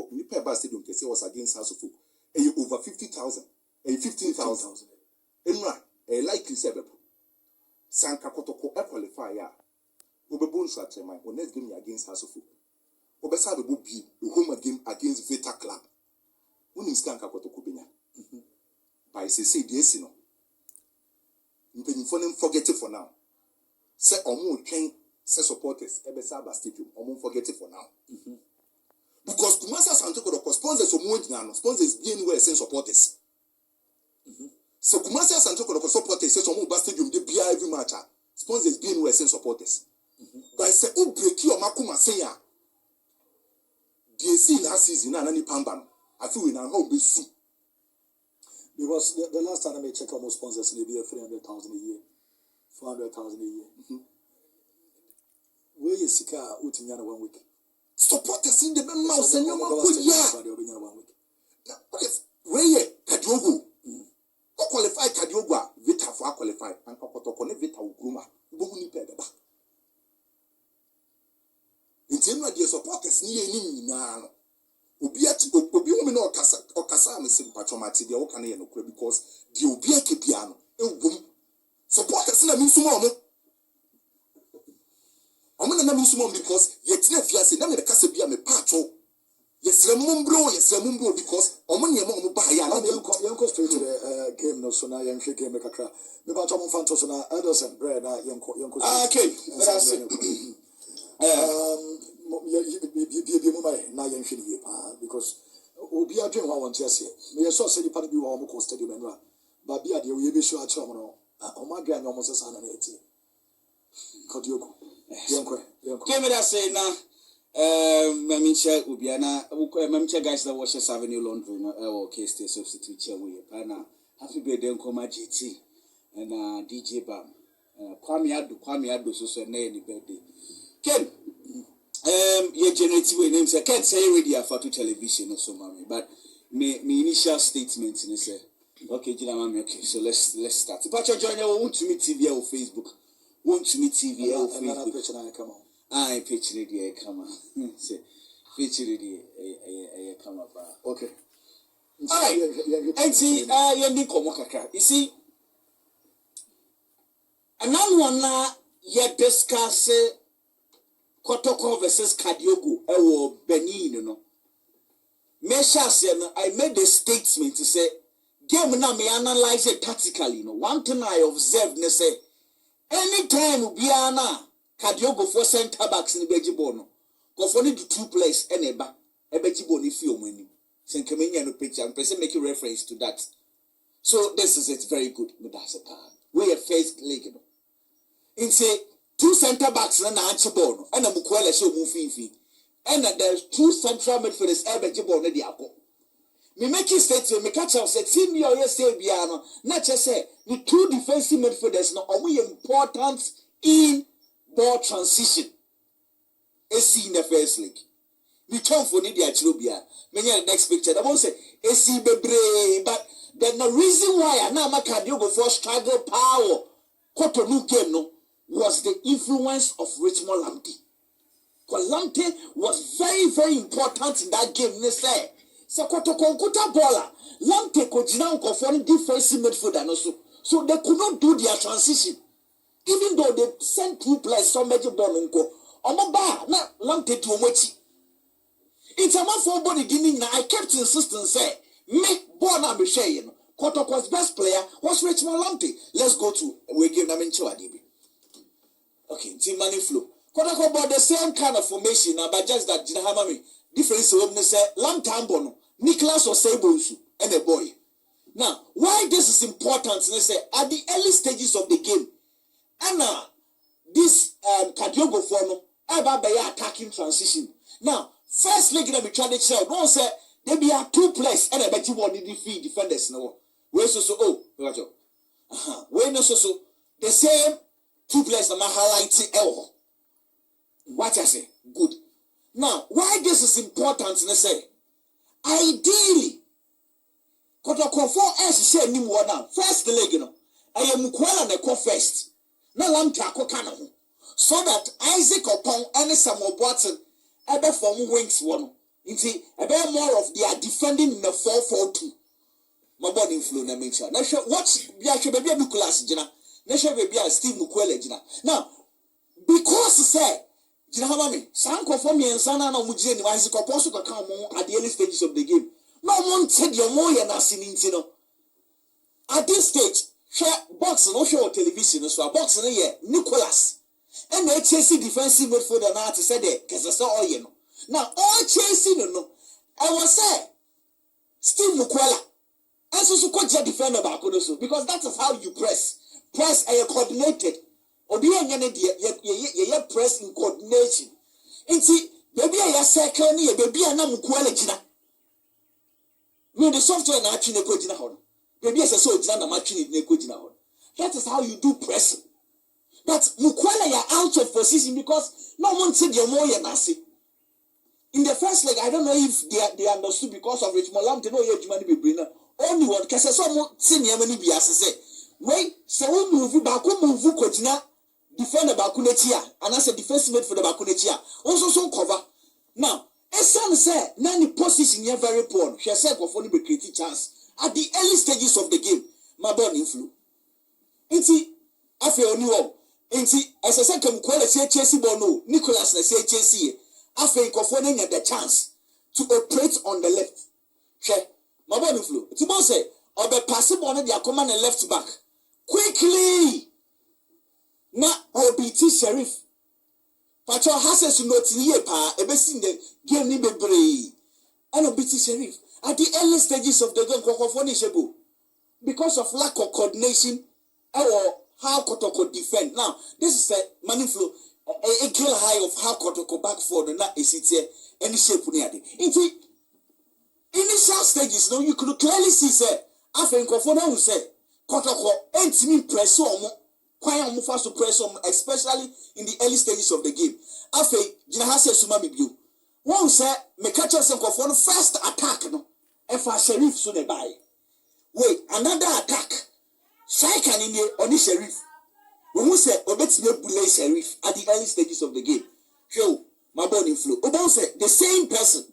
Kotoko, Nipa Bar Stadium, was against House of Folk. Over 50,000, 15,000. Enra, likely Zerbo. Sanka Kotoko, qualify ya. Obebun Swatrema, or next game against House of Folk. Obesa will be the home game against Vita Club. When is Sanka Kotoko Bina? By say, yes, no. You forget it for now. Say, Omo train, say supporters, Ebesaba Stadium, Omo forget it for now. Because Kumasa Asante Kotoko sponsors Omo sponsors being where send supporters. So Kumasa Asante Kotoko supporters say Omo Stadium, they be every match. Sponsors being where send supporters. But say, oh, break your Makuma Senya. They see last season, and any Pamban. I feel in our home be soup. Because the last time I check almost sponsors, maybe 300,000 a year, 400,000 a year. Where is Sika Utinyana 1 week? Supporters in the mouse and your mouth, yeah. 1 week. Where ye Kadiogo? Or qualify Kadiogo, Vita for qualify, and Kotoko Vita Uguma, Buguni Pedaba. In general, the supporters near any now. Obi woman or Kasa and Sim Patronati, the Okane no because the Obiake piano, boom. Supporters in a Misumon. I'm going to Misumon because yet Nefias, never the Casabia me patro. Yes, Remumbro, because Omani among Bahia, Yanko straight to the game no sooner, young game make a crack. The Batom Fantosona, others and bread, Yanko. Okay, because Obi are doing one just here. May I saw Seydu Padi be one more stadium and run. But be at the way be sure at Chomono. Oh my grand almost as an 80. Kadiogo. Came that say now, Mamicha Ubiana, Mamicha guys that washes Avenue Laundry, or case the substitute chair with Pana. Happy birthday, Koma GT and DJ Bam. Kwame Ado, so any birthday. Ken. Your generative names I can't say already for to television or so, mommy. But my initial statement in say, okay, Mami, okay, so let's start. But you join want to meet TV or Facebook. Want to meet TV or Facebook. I picture it, come on. Say, picture it, come up. Okay. All right. And see, you see, another one you discuss. Kotoko versus Kadiogo, Benin, no. I made a statement to say, game now me analyze it tactically, no. One thing I observed, ne say, anytime Biana Kadiogo for center backs in the Bejibono, go for the 2 players, and a Bejibono if you win. Saint Camania no picture, and person make a reference to that. So this is it, very good, but that's a part. We are first league, no. In say, 2 center backs and Anchibon, and a Mukwela show Mufifi. And there's 2 central midfielders, Ebejibon, and Diapo. Me make you state to me catch up, said, Team your Biano, not just say, the 2 defensive midfielders now are we important in ball transition. AC in the first league. We turn for Nidia Chilubia. Many the next picture, I won't say, AC Bebre, but there's no reason why I now make Kadiogo for struggle power. Koto new game, no. Was the influence of Richmond Lamptey. Because Lamptey was very, very important in that game. They say, Kotoko Kuta Bola, Lamptey could now go for defensive midfielder also. So they could not do their transition. Even though they sent 2 players, some major bonunko. Omoba, na Lamptey to Mochi. It's a man for body giving. I kept insisting, say, make Bona be sharing. Kotoko's best player was Richmond Lamptey. Let's go to we give them in Chouadibi. Okay, team money flow. Kotoko about the same kind of formation, but just that Jinahamami difference of say Lamtambono, Nicholas or Seydu and a boy. Now, why this is important? They say at the early stages of the game, and this Kadiogo form ever by attacking transition. Now, first leg in the tradition, don't say there be 2 players and I bet you want to defeat defenders. No, where's so where no so the same 2 players that highlighting L. What I say? Good. Now, why this is important? They say, ideally, Kotoko 4S say ni more now. First leg, you know, I am Kuala Neko first. Now Lamtako Kanaho. So that Isaac upon any Samuel Watson ever form wings one. Inti a bit more of they are defending in the 4-4-2. My body flow na mention. Na sure watch baby Nicholas Jina. Na sure baby Steve Mukwele Jina. Now because say Jina Hamami, Sanko for me and Sana no Mujini was supposed to come at the early stages of the game. No one said your more than a sinintino. At this stage, share box no show television so a box in a year, Nicholas. And they chasing defensive midfielder now to say that because I saw all you know. Now all chasing no. I was say Steve Mukwele. And so coach defender back because that is how you press. Press and coordinated. Or be a press in coordination. And see, baby, I second year, baby, I am Mukwele. No, the software na actually coach na hon. Baby, as a soldier, na matching it coach na hon. That is how you do pressing. But Mukwele ya out of position because no one said you're more nasi. In the first leg, I don't know if they understood because of Richmond Lam to know your money be brinner. Only one because some senior many be as say. Wait, so we move back, move Kojina, defend the Bakunetia, and as a defense made for the Bakunetia. Also, so cover. Now, as son said, Nanny position here very poor. She said, of only be creating chance at the early stages of the game. My born influ. Inti, I feel only one. Inti, as I said, come call a say Chelsea Bono, Nicholas, I say Chelsea. I feel conforming at the chance to operate on the left. She. My body flew. It's about say, or be passing on the command and left back. Quickly! Na OBT Sheriff. Pacho has to note in here, pa, a best in the game ni bebre. And OBT Sheriff. At the early stages of the game, because of lack of coordination, or how Kotoko defend. Now, this is a money flow, a kill high of how Kotoko back for the not is it here, any shape near it. Initial stages, no, you could clearly see, say, I think of what I will say, Kotoko, ain't me press on, quite move fast to press on, especially in the early stages of the game. I think, Jinahase Sumami View. One say, me catch us and for first attack, no, and for Sheriff soon by. Wait, another attack. Shaikan in here on the Sheriff. When we say, Obet's no bully Sheriff at the early stages of the game. Show, my body flow. Obon say, the same person.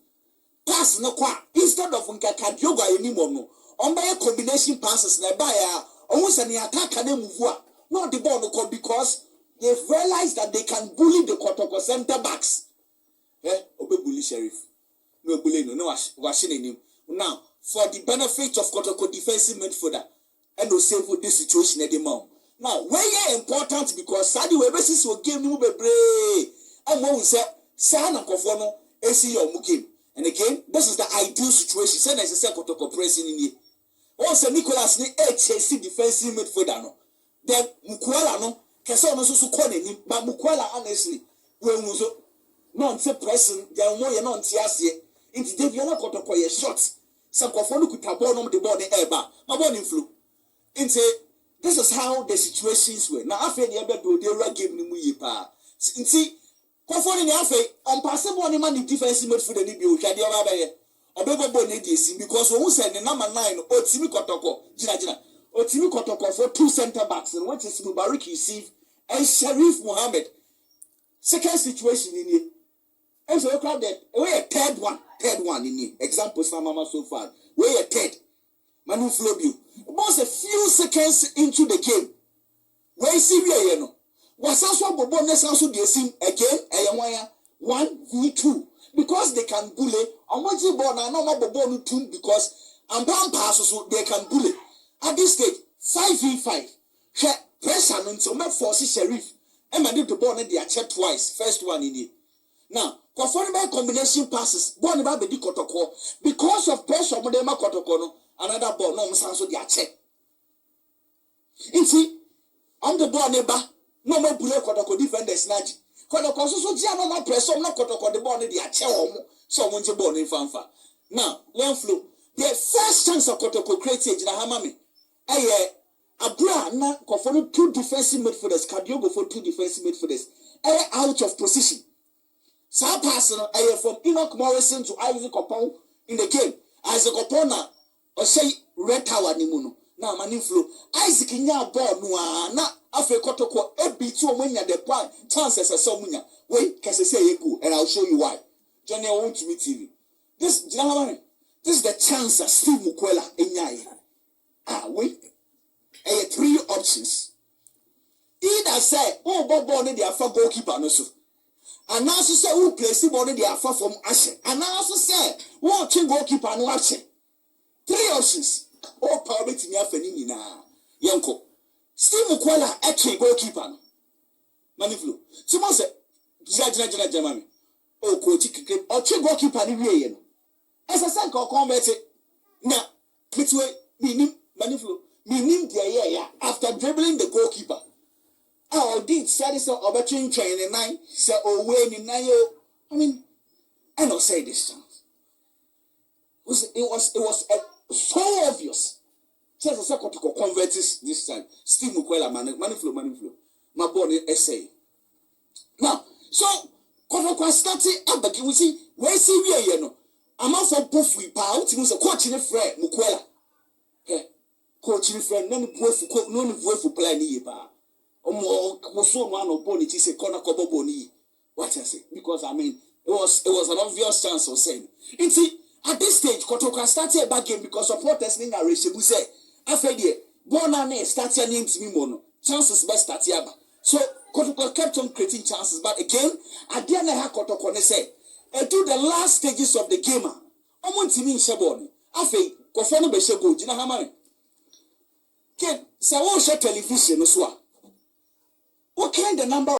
Pass no kwa instead of Kadiogo anymore no on by combination passes na by almost any attack and move not the ball no because they've realized that they can bully the Kotoko center backs. Obe bully Sheriff. No bully no washing him. Now for the benefit of Kotoko defensive midfielder and no save for this situation at the moment. Now where important because Sadi Webesis will give you bebre and when we say Sana Kofono AC or Mukim. And again, this is the ideal situation. Say there's a second to pressing in here. Also, Nicholas ni HC defensive midfielder no. Then Mukwala no. Kesa no so call him, but Mukwala honestly, when muzo no say pressing, there are more no ntiase. Into David na Kotoko ye shot. Some Kofonu could have born on the ball the air bar. My body flew. Into this is how the situations were. Now I feel the other they game ni mu yipa. See. Conforming the affair, on passable any man defensive midfielder ni bi o hwade oba baye. Obebo ne di esi because who said the number 9 Otimi Kotoko. Jina. Otimi Kotoko for two center backs and what is Mubarak receive and Sharif Mohammed. Second situation in here. And so crowd that we a third one in here. Example Samama so far. We a third. Manu flow you. About a few seconds into the game. Where see we you know. Was also Bobo also the same again, 1v2 because they can bully. On what you born, I know my Bobo too because I'm bound passes so they can bully. At this stage, 5v5. Pressure until my forces Sheriff. And I did the ball and they are checked twice. First one in it. Now, conforming by combination passes, born about the Kotoko because of pressure on the Kotoko, another ball, no, so they are checked. You see, I'm the ball neighbor. No more bullet Kotoko defenders snatch. Kotoko so no more press on not Kotoko the ball in the ache someone to born in fanfa. Now, learn flow. The first chance of Kotoko created in Hamami. Abra na conform two defensive midfielders, Kadiogo for two defensive midfielders. Out of position. Sa pass from Enoch Morrison to Isaac Opon in the game. Isaac Opona or say Red Tower Nimuno. Now mani flow. Isaac nya ball no na afi Kotoko beat you when you the point chances as someone wait can say you go and I'll show you why. Johnny I want to meet TV. this is the chance that Steve Mukwela enyaye. We 3 options. Either say, oh, Bobo need the alpha goalkeeper no so. And also say, who place the ball in the alpha from Ashe. And also say, who change goalkeeper no Ashe. 3 options. Oh, power to me afeni na. Yanko. Steve Mukwela actually goalkeeper no. Maniflu. Someone say, Jina. Oh, coach, or change goalkeeper ni we no. As I said, go convert it. Now, between me, Maniflu, me, yeah, after dribbling the goalkeeper. Oh, did say so over train in 9, say, oh, when in 9, I mean, I don't say this chance. It was so obvious. Just a second to convert this time. Steve Mukwela, Maniflu, my body essay. Now, so, Kotoko started up again. We see, where see we are, I'm also puff we pout, it was a coach in a friend, Mukwela. Coach in a friend, none of for planning. Was so one of Bonnie, say corner cobo boni. What I say? Because I mean, it was an obvious chance of saying. And see, at this stage, Kotoko started back game because supporters in narration. We say, after the Bonane started named me mono. Chances best start yaba. So Kotoko kept on creating chances, but again, at the end of Kotoko say, and to the last stages of the game, I want to mean Shaboni. After Kofano Beshego, Jina Hamari. Ken, say, oh, share television, no swap. What kind of number